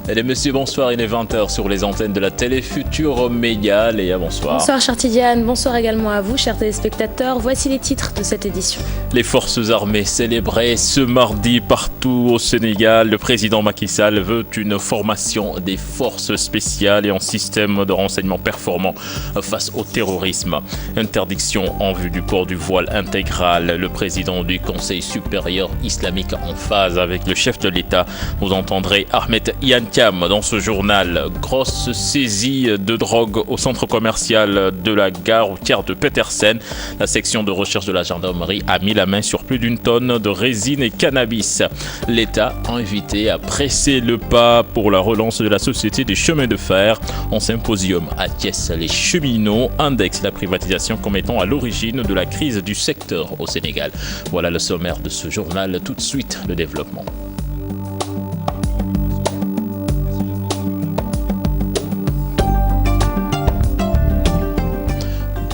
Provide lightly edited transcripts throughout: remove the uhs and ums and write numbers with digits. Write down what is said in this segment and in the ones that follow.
Mesdames et messieurs, bonsoir, il est 20h sur les antennes de la télé Futur Média. Léa, bonsoir. Bonsoir chère Tidiane, bonsoir également à vous chers téléspectateurs. Voici les titres de cette édition. Les forces armées célébrées ce mardi partout au Sénégal. Le président Macky Sall veut une formation des forces spéciales et un système de renseignement performant face au terrorisme. Interdiction en vue du port du voile intégral. Le président du Conseil supérieur islamique en phase avec le chef de l'État. Vous entendrez Ahmed Yankam dans ce journal. Grosse saisie de drogue au centre commercial de la gare routière de Petersen. La section de recherche de la gendarmerie a mis la main sur plus d'1 tonne de résine et cannabis. L'État a invité à presser le pas pour la relance de la société des chemins de fer. En symposium à Thiès, les cheminots indexent la privatisation comme étant à l'origine de la crise du secteur au Sénégal. Voilà le sommaire de ce journal. Tout de suite, le développement.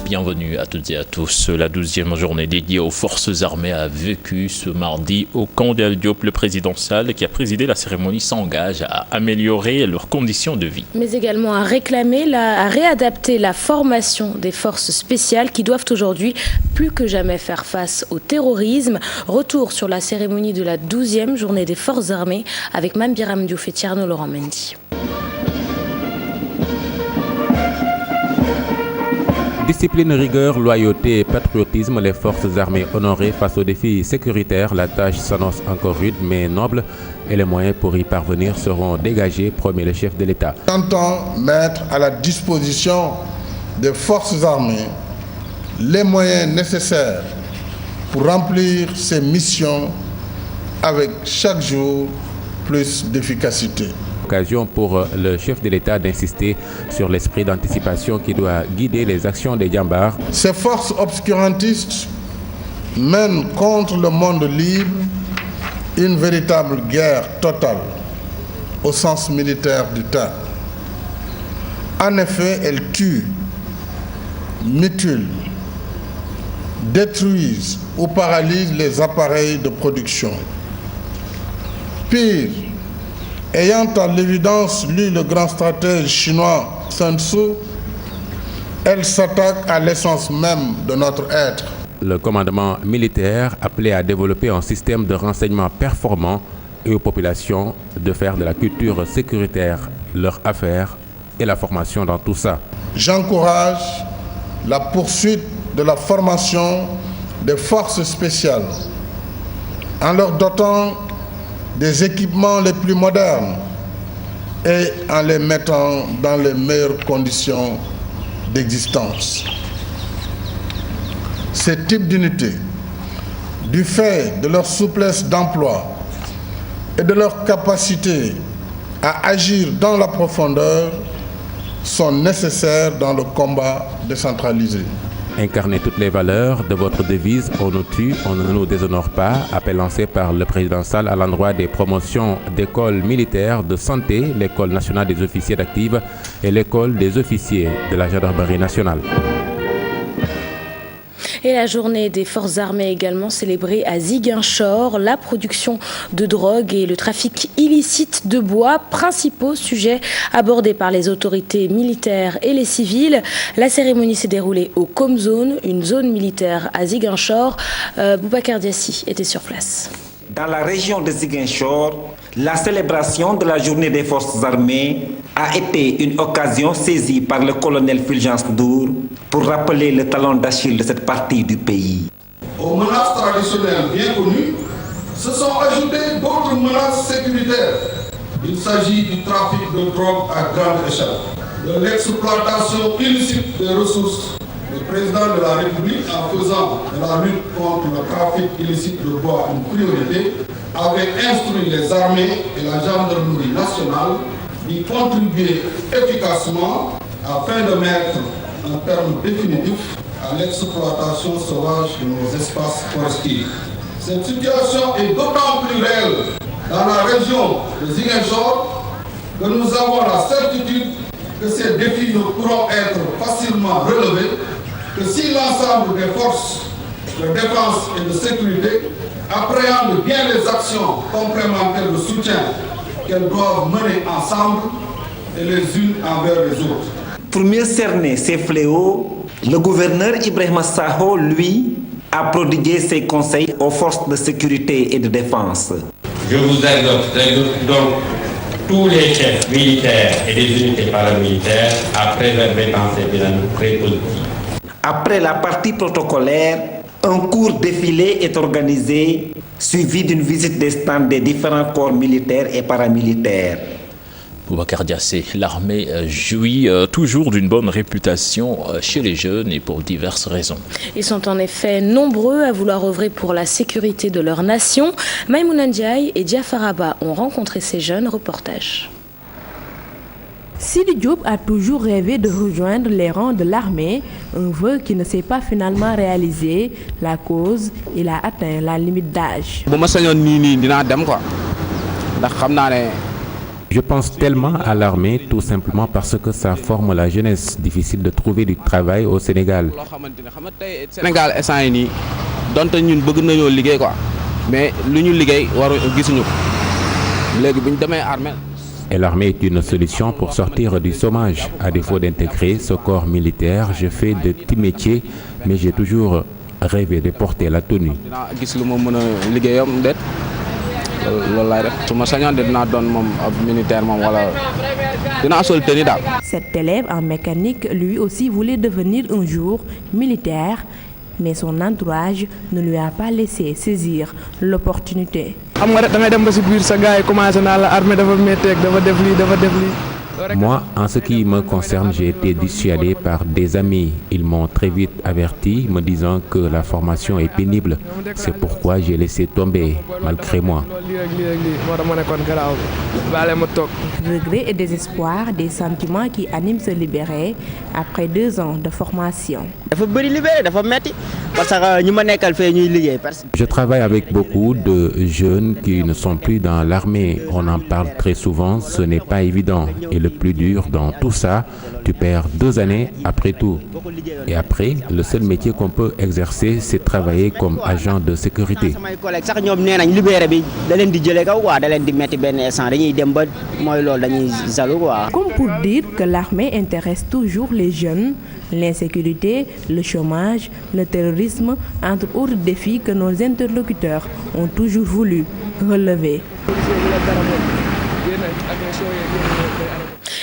Bienvenue à toutes et à tous. La 12e journée dédiée aux forces armées a vécu ce mardi au camp d'El Diop. Le président Sall, qui a présidé la cérémonie, s'engage à améliorer leurs conditions de vie. Mais également à réadapter la formation des forces spéciales qui doivent aujourd'hui plus que jamais faire face au terrorisme. Retour sur la cérémonie de la 12e journée des forces armées avec Mame Biram Diouf et Thierno Laurent Mendy. Discipline, rigueur, loyauté et patriotisme, les forces armées honorées face aux défis sécuritaires. La tâche s'annonce encore rude mais noble et les moyens pour y parvenir seront dégagés, promet le chef de l'État. J'entends mettre à la disposition des forces armées les moyens nécessaires pour remplir ces missions avec chaque jour plus d'efficacité. Occasion pour le chef de l'État d'insister sur l'esprit d'anticipation qui doit guider les actions des Djambars. Ces forces obscurantistes mènent contre le monde libre une véritable guerre totale au sens militaire du terme. En effet, elles tuent, mutilent, détruisent ou paralysent les appareils de production. Pire, ayant à l'évidence lu le grand stratège chinois Sun Tzu, elle s'attaque à l'essence même de notre être. Le commandement militaire appelé à développer un système de renseignement performant et aux populations de faire de la culture sécuritaire leur affaire et la formation dans tout ça. J'encourage la poursuite de la formation des forces spéciales en leur dotant des équipements les plus modernes et en les mettant dans les meilleures conditions d'existence. Ces types d'unités, du fait de leur souplesse d'emploi et de leur capacité à agir dans la profondeur, sont nécessaires dans le combat décentralisé. Incarner toutes les valeurs de votre devise « On nous tue, on ne nous déshonore pas », appel lancé par le président Sall à l'endroit des promotions d'écoles militaires de santé, l'école nationale des officiers d'active et l'école des officiers de la gendarmerie nationale. Et la journée des forces armées également célébrée à Ziguinchor. La production de drogue et le trafic illicite de bois, principaux sujets abordés par les autorités militaires et les civils. La cérémonie s'est déroulée au Comzone, une zone militaire à Ziguinchor. Boubacar Diassi était sur place. Dans la région de Ziguinchor, la célébration de la journée des forces armées a été une occasion saisie par le colonel Fulgence Ndour pour rappeler le talon d'Achille de cette partie du pays. Aux menaces traditionnelles bien connues, se sont ajoutées d'autres menaces sécuritaires. Il s'agit du trafic de drogue à grande échelle, de l'exploitation illicite des ressources. Le président de la République, en faisant de la lutte contre le trafic illicite de bois une priorité, avait instruit les armées et la gendarmerie nationale d'y contribuer efficacement afin de mettre un terme définitif à l'exploitation sauvage de nos espaces forestiers. Cette situation est d'autant plus réelle dans la région de Ziguinchor que nous avons la certitude que ces défis ne pourront être facilement relevés que si l'ensemble des forces de défense et de sécurité appréhendent bien les actions complémentaires de soutien qu'elles doivent mener ensemble et les unes envers les autres. Pour mieux cerner ces fléaux, le gouverneur Ibrahima Sakho, lui, a prodigué ses conseils aux forces de sécurité et de défense. Je vous exhorte donc tous les chefs militaires et des unités paramilitaires à préserver dans ces dynamiques très positives. Après la partie protocolaire, un court défilé est organisé, suivi d'une visite des stands des différents corps militaires et paramilitaires. Boubacar Diassé, l'armée jouit toujours d'une bonne réputation chez les jeunes et pour diverses raisons. Ils sont en effet nombreux à vouloir œuvrer pour la sécurité de leur nation. Maïmouna Ndiaye et Diafar Abba ont rencontré ces jeunes. Reportage. Sidi Diop a toujours rêvé de rejoindre les rangs de l'armée, un vœu qui ne s'est pas finalement réalisé. La cause, il a atteint la limite d'âge. Je pense tellement à l'armée tout simplement parce que ça forme la jeunesse. Difficile de trouver du travail au Sénégal. Et l'armée est une solution pour sortir du chômage. À défaut d'intégrer ce corps militaire, je fais de petits métiers, mais j'ai toujours rêvé de porter la tenue. Cet élève en mécanique, lui aussi, voulait devenir un jour militaire, mais son entourage ne lui a pas laissé saisir l'opportunité. Moi, en ce qui me concerne, j'ai été dissuadé par des amis. Ils m'ont très vite averti, me disant que la formation est pénible. C'est pourquoi j'ai laissé tomber, malgré moi. Regret et désespoir, des sentiments qui animent ce libéré après 2 ans de formation. Je travaille avec beaucoup de jeunes qui ne sont plus dans l'armée. On en parle très souvent, ce n'est pas évident. Et le plus dur dans tout ça, tu perds 2 années après tout. Et après, le seul métier qu'on peut exercer, c'est travailler comme agent de sécurité. Comme pour dire que l'armée intéresse toujours les jeunes, l'insécurité, le chômage, le terrorisme, entre autres défis que nos interlocuteurs ont toujours voulu relever.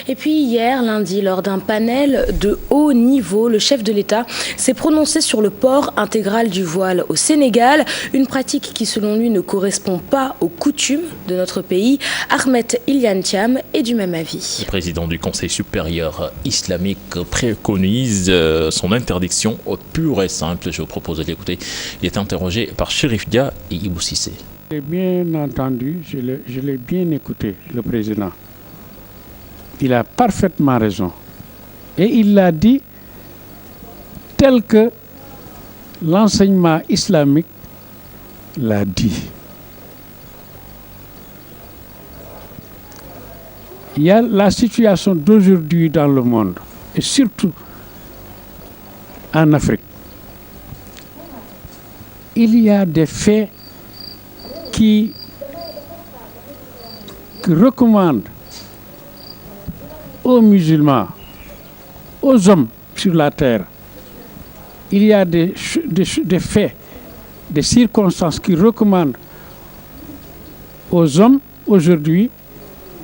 Et puis hier, lundi, lors d'un panel de haut niveau, le chef de l'État s'est prononcé sur le port intégral du voile au Sénégal, une pratique qui selon lui ne correspond pas aux coutumes de notre pays. Ahmed Ilian Thiam est du même avis. Le président du Conseil supérieur islamique préconise son interdiction pure et simple. Je vous propose de l'écouter. Il est interrogé par Chérif Dia et Ibou Cissé. J'ai bien entendu, je l'ai bien écouté, le président. Il a parfaitement raison. Et il l'a dit tel que l'enseignement islamique l'a dit. Il y a la situation d'aujourd'hui dans le monde, et surtout en Afrique. Il y a des faits qui recommandent aux musulmans, aux hommes sur la terre, il y a des faits, des circonstances qui recommandent aux hommes aujourd'hui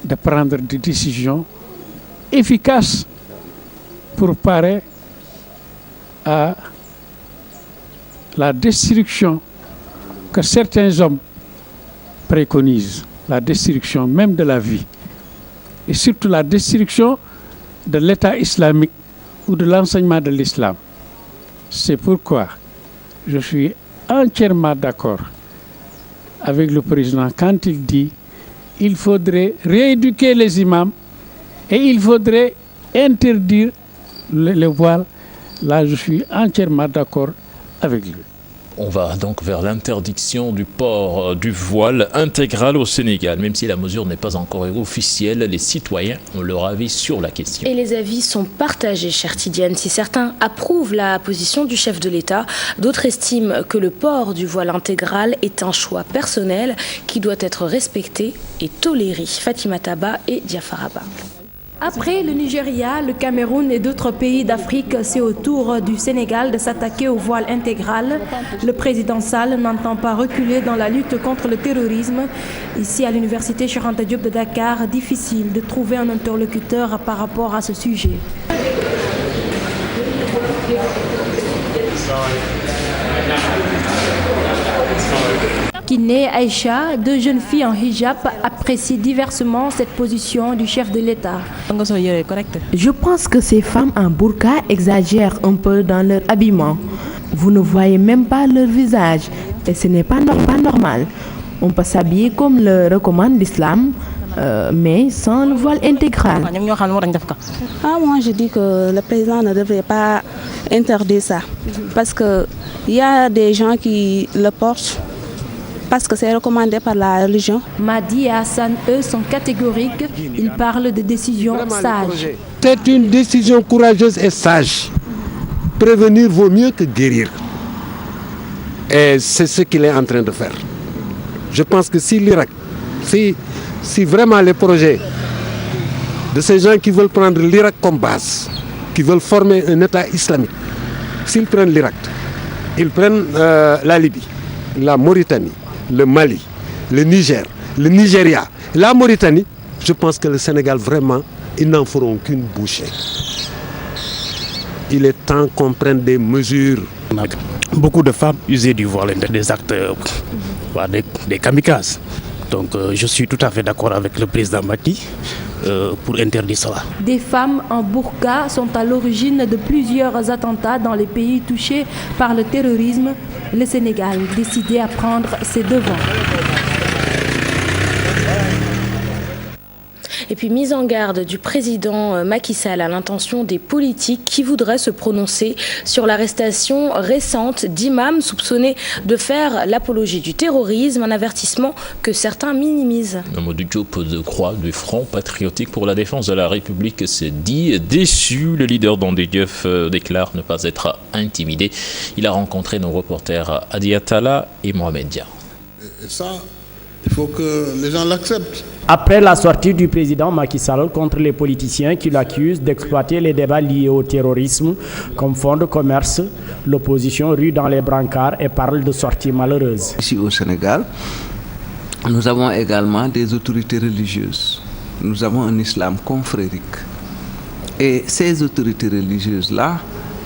de prendre des décisions efficaces pour parer à la destruction que certains hommes préconisent, la destruction même de la vie. Et surtout la destruction de l'État islamique ou de l'enseignement de l'islam. C'est pourquoi je suis entièrement d'accord avec le président quand il dit qu'il faudrait rééduquer les imams et il faudrait interdire le voile. Là, je suis entièrement d'accord avec lui. On va donc vers l'interdiction du port du voile intégral au Sénégal. Même si la mesure n'est pas encore officielle, les citoyens ont leur avis sur la question. Et les avis sont partagés, chère Tidiane. Si certains approuvent la position du chef de l'État, d'autres estiment que le port du voile intégral est un choix personnel qui doit être respecté et toléré. Fatima Taba et Diafaraba. Après le Nigeria, le Cameroun et d'autres pays d'Afrique, c'est au tour du Sénégal de s'attaquer au voile intégral. Le président Sall n'entend pas reculer dans la lutte contre le terrorisme. Ici, à l'université Cheikh Anta Diop de Dakar, difficile de trouver un interlocuteur par rapport à ce sujet. Kiné, Aïcha, deux jeunes filles en hijab apprécient diversement cette position du chef de l'État. Je pense que ces femmes en burqa exagèrent un peu dans leur habillement. Vous ne voyez même pas leur visage et ce n'est pas normal. On peut s'habiller comme le recommande l'islam, mais sans le voile intégral. Moi je dis que le président ne devrait pas interdire ça parce qu'il y a des gens qui le portent parce que c'est recommandé par la religion. Madi et Hassan, eux, sont catégoriques. Ils parlent de décision sage. C'est une décision courageuse et sage. Prévenir vaut mieux que guérir. Et c'est ce qu'il est en train de faire. Je pense que si l'Irak, si vraiment les projets de ces gens qui veulent prendre l'Irak comme base, qui veulent former un État islamique, s'ils prennent l'Irak, ils prennent la Libye, la Mauritanie, le Mali, le Niger, le Nigeria, la Mauritanie, je pense que le Sénégal, vraiment, ils n'en feront qu'une bouchée. Il est temps qu'on prenne des mesures. Beaucoup de femmes usées du voile, des actes, des kamikazes. Donc je suis tout à fait d'accord avec le président Macky pour interdire cela. Des femmes en burqa sont à l'origine de plusieurs attentats dans les pays touchés par le terrorisme. Le Sénégal décidé à prendre ses devants. Et puis mise en garde du président Macky Sall à l'intention des politiques qui voudraient se prononcer sur l'arrestation récente d'imams soupçonnés de faire l'apologie du terrorisme, un avertissement que certains minimisent. Mamadou Diop de Croix du Front patriotique pour la défense de la République s'est dit déçu. Le leader d'Andé Diouf déclare ne pas être intimidé. Il a rencontré nos reporters Adi Atala et Mohamed Dia. Et ça, il faut que les gens l'acceptent. Après la sortie du président Macky Sall contre les politiciens qui l'accusent d'exploiter les débats liés au terrorisme comme fonds de commerce, l'opposition rue dans les brancards et parle de sorties malheureuses. Ici au Sénégal, nous avons également des autorités religieuses. Nous avons un islam confrérique. Et ces autorités religieuses-là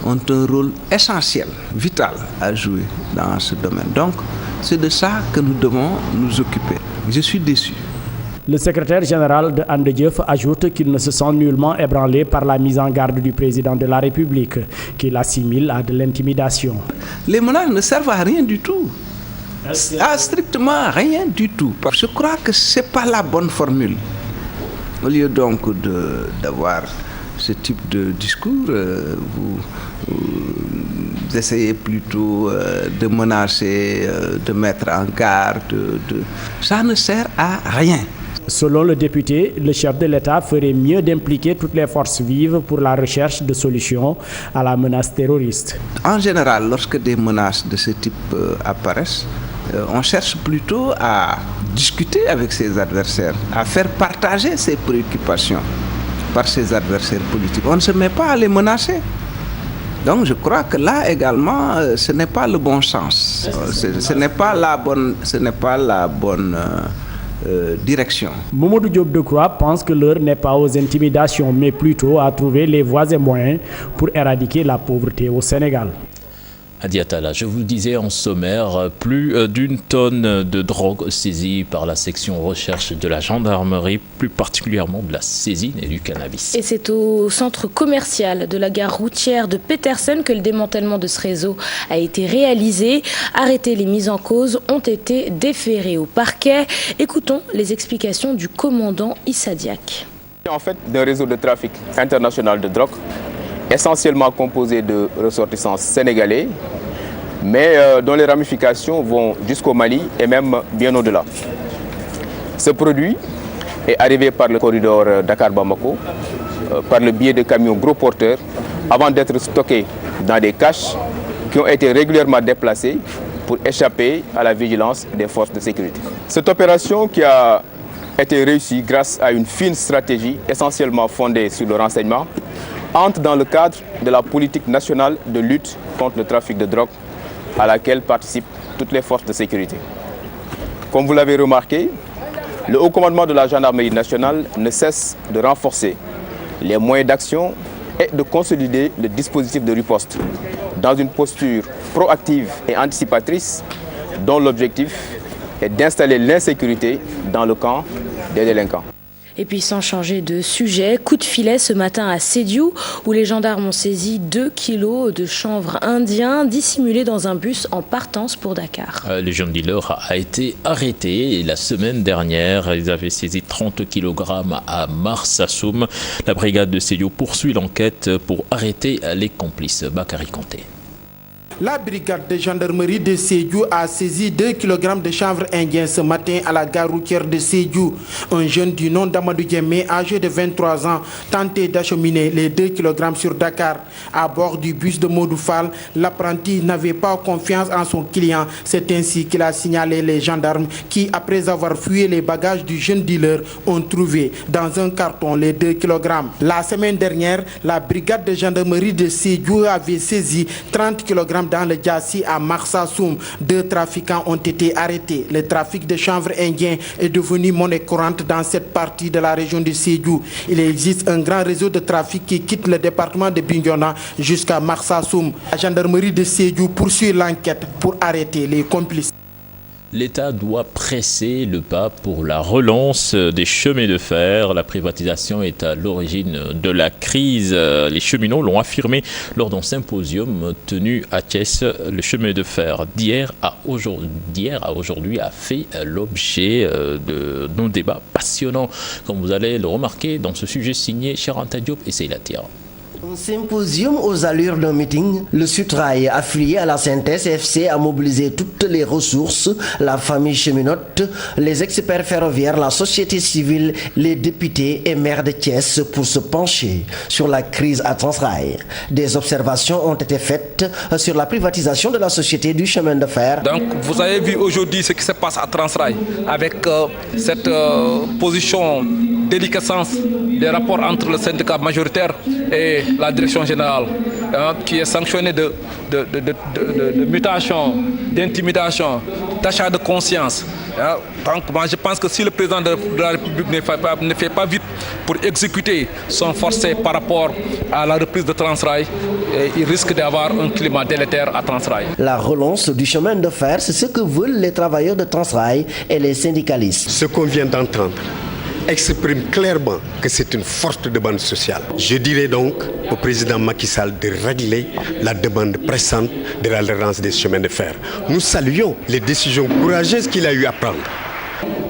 ont un rôle essentiel, vital à jouer dans ce domaine. Donc, c'est de ça que nous devons nous occuper. Je suis déçu. Le secrétaire général de Andé Diouf ajoute qu'il ne se sent nullement ébranlé par la mise en garde du président de la République, qu'il assimile à de l'intimidation. Les menaces ne servent à rien du tout. À strictement rien du tout. Parce que je crois que ce n'est pas la bonne formule. Au lieu donc d'avoir ce type de discours, vous essayez plutôt de menacer, de mettre en garde. Ça ne sert à rien. Selon le député, le chef de l'État ferait mieux d'impliquer toutes les forces vives pour la recherche de solutions à la menace terroriste. En général, lorsque des menaces de ce type apparaissent, on cherche plutôt à discuter avec ses adversaires, à faire partager ses préoccupations par ses adversaires politiques. On ne se met pas à les menacer. Donc je crois que là également, ce n'est pas le bon sens. Ce n'est pas la bonne direction. Mamadou Diop de Croix pense que l'heure n'est pas aux intimidations, mais plutôt à trouver les voies et moyens pour éradiquer la pauvreté au Sénégal. Adi Atala, je vous le disais en sommaire, plus d'une tonne de drogue saisie par la section recherche de la gendarmerie, plus particulièrement de la saisine et du cannabis. Et c'est au centre commercial de la gare routière de Petersen que le démantèlement de ce réseau a été réalisé. Arrêtés, les mises en cause ont été déférées au parquet. Écoutons les explications du commandant Issa Diak. En fait, d'un réseau de trafic international de drogue, essentiellement composé de ressortissants sénégalais, mais dont les ramifications vont jusqu'au Mali et même bien au-delà. Ce produit est arrivé par le corridor Dakar-Bamako, par le biais de camions gros porteurs, avant d'être stocké dans des caches qui ont été régulièrement déplacés pour échapper à la vigilance des forces de sécurité. Cette opération qui a été réussie grâce à une fine stratégie essentiellement fondée sur le renseignement entre dans le cadre de la politique nationale de lutte contre le trafic de drogue à laquelle participent toutes les forces de sécurité. Comme vous l'avez remarqué, le haut commandement de la gendarmerie nationale ne cesse de renforcer les moyens d'action et de consolider le dispositif de riposte dans une posture proactive et anticipatrice dont l'objectif est d'installer l'insécurité dans le camp des délinquants. Et puis sans changer de sujet, coup de filet ce matin à Sédhiou où les gendarmes ont saisi 2 kilos de chanvre indien dissimulés dans un bus en partance pour Dakar. Le jeune dealer a été arrêté et la semaine dernière, ils avaient saisi 30 kg à Marsassoum. La brigade de Sédhiou poursuit l'enquête pour arrêter les complices. Bakary Kanté. La brigade de gendarmerie de Sédhiou a saisi 2 kg de chanvre indien ce matin à la gare routière de Sédhiou. Un jeune du nom d'Amadou Diémé, âgé de 23 ans, tentait d'acheminer les 2 kg sur Dakar. À bord du bus de Modou Fall, l'apprenti n'avait pas confiance en son client. C'est ainsi qu'il a signalé les gendarmes qui, après avoir fouillé les bagages du jeune dealer, ont trouvé dans un carton les 2 kg. La semaine dernière, la brigade de gendarmerie de Sédhiou avait saisi 30 kg dans le Djassi à Marsassoum. 2 trafiquants ont été arrêtés. Le trafic de chanvre indien est devenu monnaie courante dans cette partie de la région de Sédhiou. Il existe un grand réseau de trafic qui quitte le département de Bignona jusqu'à Marsassoum. La gendarmerie de Sédhiou poursuit l'enquête pour arrêter les complices. L'État doit presser le pas pour la relance des chemins de fer. La privatisation est à l'origine de la crise. Les cheminots l'ont affirmé lors d'un symposium tenu à Thiès. Le chemin de fer d'hier à aujourd'hui a fait l'objet de nos débats passionnants, comme vous allez le remarquer dans ce sujet signé Charanta Diop et Seyla Tira. Un symposium aux allures d'un meeting. Le Sutrail, affilié à la Synthèse FC, a mobilisé toutes les ressources, la famille cheminote, les experts ferroviaires, la société civile, les députés et maires de Thiès pour se pencher sur la crise à Transrail. Des observations ont été faites sur la privatisation de la société du chemin de fer. Donc vous avez vu aujourd'hui ce qui se passe à Transrail avec cette position déliquescence des rapports entre le syndicat majoritaire et la direction générale, qui est sanctionnée de mutation, d'intimidation, d'achat de conscience. Donc moi je pense que si le président de la République ne fait pas vite pour exécuter son forcé par rapport à la reprise de Transrail, il risque d'avoir un climat délétère à Transrail. La relance du chemin de fer, c'est ce que veulent les travailleurs de Transrail et les syndicalistes. Ce qu'on vient d'entendre exprime clairement que c'est une forte demande sociale. Je dirais donc au président Macky Sall de régler la demande pressante de la relance des chemins de fer. Nous saluons les décisions courageuses qu'il a eu à prendre.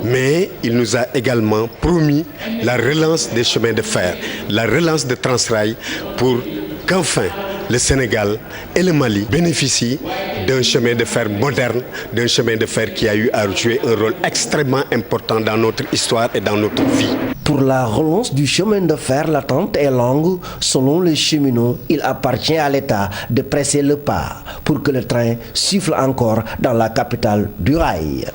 Mais il nous a également promis la relance des chemins de fer, la relance de Transrail pour qu'enfin le Sénégal et le Mali bénéficient d'un chemin de fer moderne, d'un chemin de fer qui a eu à jouer un rôle extrêmement important dans notre histoire et dans notre vie. Pour la relance du chemin de fer, l'attente est longue. Selon les cheminots, il appartient à l'État de presser le pas pour que le train siffle encore dans la capitale du rail.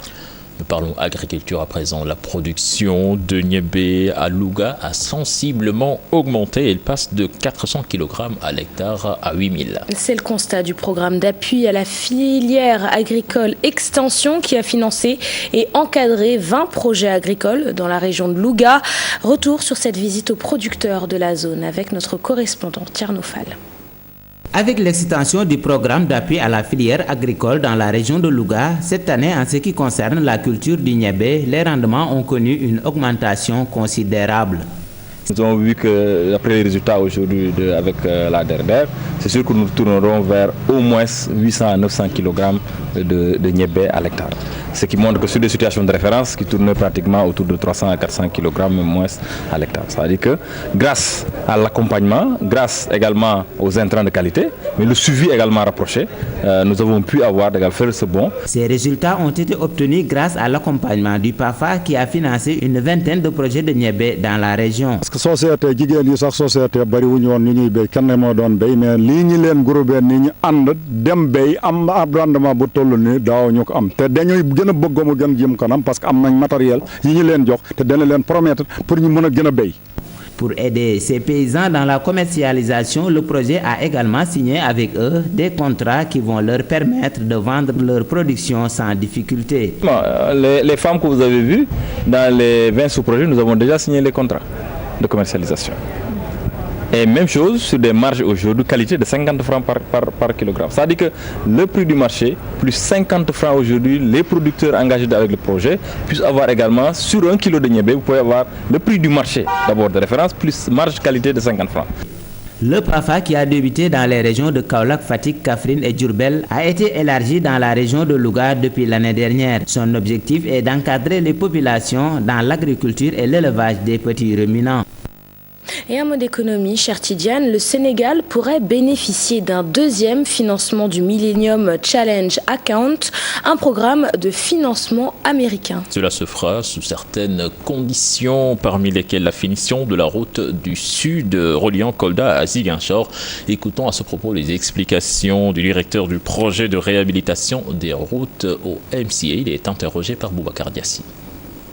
Nous parlons agriculture à présent. La production de niébé à Louga a sensiblement augmenté. Elle passe de 400 kg à l'hectare à 8000. C'est le constat du programme d'appui à la filière agricole Extension qui a financé et encadré 20 projets agricoles dans la région de Louga. Retour sur cette visite aux producteurs de la zone avec notre correspondant Tierno Fall. Avec l'extension du programme d'appui à la filière agricole dans la région de Louga, cette année, en ce qui concerne la culture du niébé, les rendements ont connu une augmentation considérable. Nous avons vu que, après les résultats aujourd'hui avec la DERDER, c'est sûr que nous tournerons vers au moins 800 à 900 kg de niébé à l'hectare. Ce qui montre que sur des situations de référence qui tournaient pratiquement autour de 300 à 400 kg moins à l'hectare. C'est-à-dire que grâce à l'accompagnement, grâce également aux intrants de qualité, mais le suivi également rapproché, nous avons pu avoir faire ce bond. Ces résultats ont été obtenus grâce à l'accompagnement du PAFA qui a financé une vingtaine de projets de niébé dans la région. Parce que société jigéen yi sax société bari wuñu won ni ñuy béy kenn moo doon béy mais lii ñi leen groupé ni ñu ànd dem béy am rendement bu toll ni daaw ñu ko am te dañuy gën a bëgg mu gën jëm kanam parce que am nañ matériel yi ñu leen jox te dana leen promettre pour ñu mën a gën a béy. Pour aider ces paysans dans la commercialisation, le projet a également signé avec eux des contrats qui vont leur permettre de vendre leur production sans difficulté. Les femmes que vous avez vues, dans les 20 sous-projets, nous avons déjà signé les contrats de commercialisation. Et même chose sur des marges aujourd'hui, qualité de 50 francs par kilogramme. C'est-à-dire que le prix du marché, plus 50 francs aujourd'hui, les producteurs engagés avec le projet puissent avoir également, sur 1 kilo de niébé, vous pouvez avoir le prix du marché, d'abord de référence, plus marge qualité de 50 francs. Le PAFA, qui a débuté dans les régions de Kaolack, Fatick, Kaffrine et Diourbel, a été élargi dans la région de Louga depuis l'année dernière. Son objectif est d'encadrer les populations dans l'agriculture et l'élevage des petits ruminants. Et un mot d'économie, cher Tidiane, le Sénégal pourrait bénéficier d'un deuxième financement du Millennium Challenge Account, un programme de financement américain. Cela se fera sous certaines conditions, parmi lesquelles la finition de la route du sud reliant Kolda à Ziguinchor. Écoutons à ce propos les explications du directeur du projet de réhabilitation des routes au MCA. Il est interrogé par Boubacar Diassi.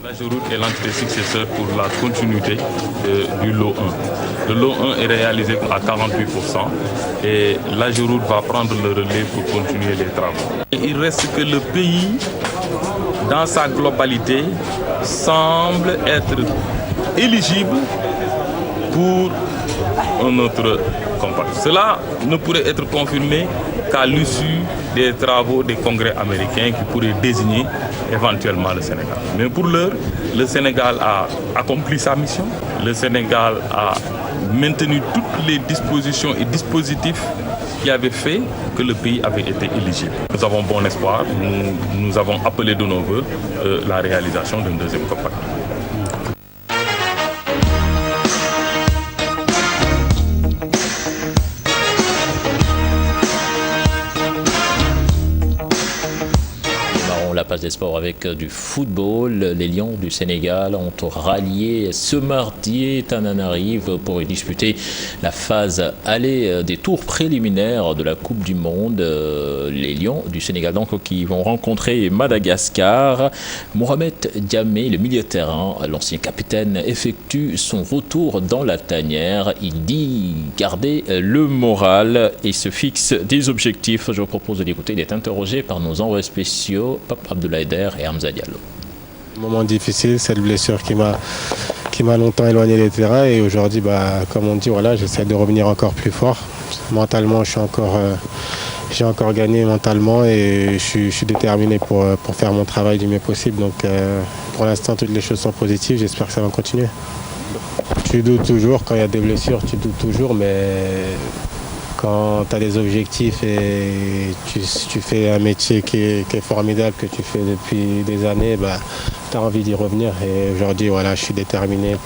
L'Ageroute est l'entité successeur pour la continuité du lot 1. Le lot 1 est réalisé à 48% et l'Ageroute va prendre le relais pour continuer les travaux. Il reste que le pays, dans sa globalité, semble être éligible pour un autre compact. Cela ne pourrait être confirmé qu'à l'issue des travaux des congrès américains qui pourraient désigner éventuellement le Sénégal. Mais pour l'heure, le Sénégal a accompli sa mission. Le Sénégal a maintenu toutes les dispositions et dispositifs qui avaient fait que le pays avait été éligible. Nous avons bon espoir, nous avons appelé de nos voeux la réalisation d'un deuxième compact. La page des sports avec du football. Les Lions du Sénégal ont rallié ce mardi Tananarive pour y disputer la phase aller des tours préliminaires de la Coupe du Monde. Les Lions du Sénégal donc qui vont rencontrer Madagascar. Mohamed Diamé, le milieu de terrain, l'ancien capitaine, effectue son retour dans la tanière. Il dit garder le moral et se fixe des objectifs. Je vous propose de l'écouter. Il est interrogé par nos envoyés spéciaux Abdoulaye Der et Hamza Diallo. Moment difficile, cette blessure qui m'a longtemps éloigné des terrains et aujourd'hui, comme on dit, voilà, j'essaie de revenir encore plus fort. Mentalement, j'ai encore gagné mentalement et je suis déterminé pour faire mon travail du mieux possible. Donc pour l'instant, toutes les choses sont positives, j'espère que ça va continuer. Tu doutes toujours, quand il y a des blessures, tu doutes toujours, mais quand tu as des objectifs et tu fais un métier qui est formidable, que tu fais depuis des années, tu as envie d'y revenir. Et aujourd'hui, voilà, je suis déterminé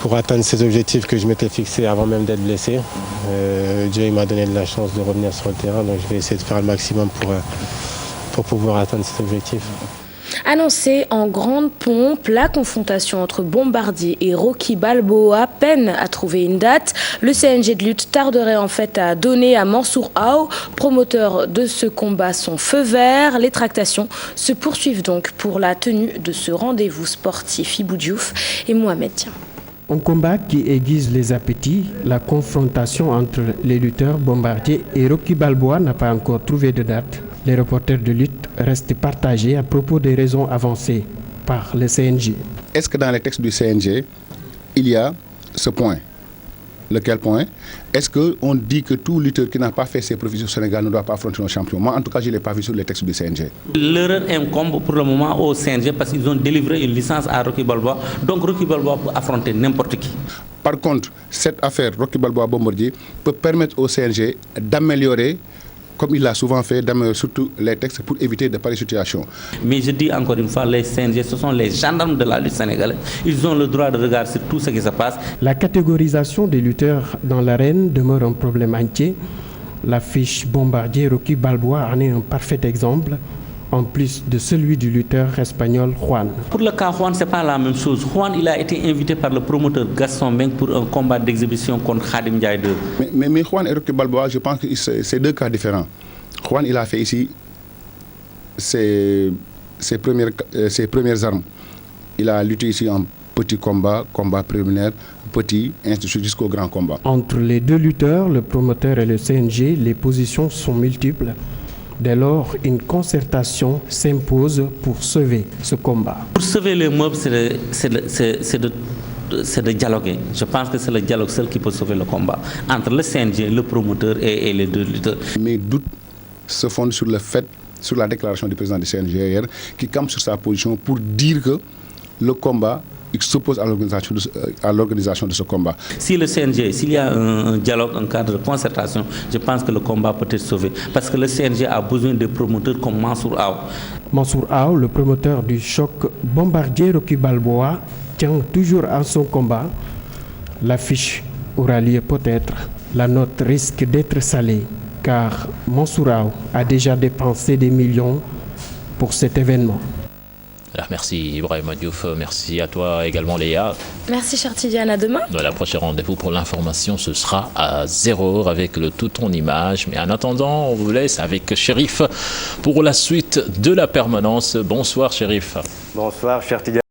pour atteindre ces objectifs que je m'étais fixés avant même d'être blessé. Dieu m'a donné de la chance de revenir sur le terrain, donc je vais essayer de faire le maximum pour pouvoir atteindre cet objectif. Annoncée en grande pompe, la confrontation entre Bombardier et Rocky Balboa peine à trouver une date. Le CNG de lutte tarderait en fait à donner à Mansour Aou, promoteur de ce combat, son feu vert. Les tractations se poursuivent donc pour la tenue de ce rendez-vous sportif. Ibou Diouf et Mohamed Diam. Un combat qui aiguise les appétits, la confrontation entre les lutteurs Bombardier et Rocky Balboa n'a pas encore trouvé de date. Les reporters de lutte restent partagés à propos des raisons avancées par le CNG. Est-ce que dans les textes du CNG, il y a ce point? Lequel point? Est-ce qu'on dit que tout lutteur qui n'a pas fait ses profits au Sénégal ne doit pas affronter nos champions? Moi, en tout cas, je ne l'ai pas vu sur les textes du CNG. L'erreur incombe pour le moment au CNG parce qu'ils ont délivré une licence à Rocky Balboa. Donc Rocky Balboa peut affronter n'importe qui. Par contre, cette affaire Rocky Balboa-Bombardier peut permettre au CNG d'améliorer, comme il l'a souvent fait, d'améliorer surtout les textes pour éviter de pareilles situations. Mais je dis encore une fois, les CNG, ce sont les gendarmes de la lutte sénégalaise. Ils ont le droit de regarder sur tout ce qui se passe. La catégorisation des lutteurs dans l'arène demeure un problème entier. L'affiche Bombardier Rocky Balboa en est un parfait exemple, en plus de celui du lutteur espagnol Juan. Pour le cas Juan, ce n'est pas la même chose. Juan, il a été invité par le promoteur Gaston Mbengue pour un combat d'exhibition contre Khadim Ndiaye 2. Mais Juan et Rocky Balboa, je pense que c'est deux cas différents. Juan, il a fait ici ses premières armes. Il a lutté ici en petit combat, combat préliminaire, petit, ainsi jusqu'au grand combat. Entre les deux lutteurs, le promoteur et le CNG, les positions sont multiples. Dès lors, une concertation s'impose pour sauver ce combat. Pour sauver les meubles, c'est de dialoguer. Je pense que c'est le dialogue seul qui peut sauver le combat entre le CNG, le promoteur et les deux lutteurs. Mes doutes se fondent sur le fait, sur la déclaration du président du CNG hier, qui campe sur sa position pour dire que le combat, il s'oppose à l'organisation de ce combat. Si le CNG, s'il y a un dialogue, un cadre de concertation, je pense que le combat peut être sauvé. Parce que le CNG a besoin de promoteurs comme Mansour Aw. Mansour Aw, le promoteur du choc Bombardier Rocky Balboa, tient toujours à son combat. L'affiche aura lieu peut-être. La note risque d'être salée, car Mansour Aw a déjà dépensé des millions pour cet événement. Alors, merci Ibrahima Diouf, merci à toi également Léa. Merci cher Tidiane, à demain. Le prochain rendez-vous pour l'information, ce sera à 0h avec le tout en image. Mais en attendant, on vous laisse avec Chérif pour la suite de la permanence. Bonsoir Chérif. Bonsoir cher Tidiane.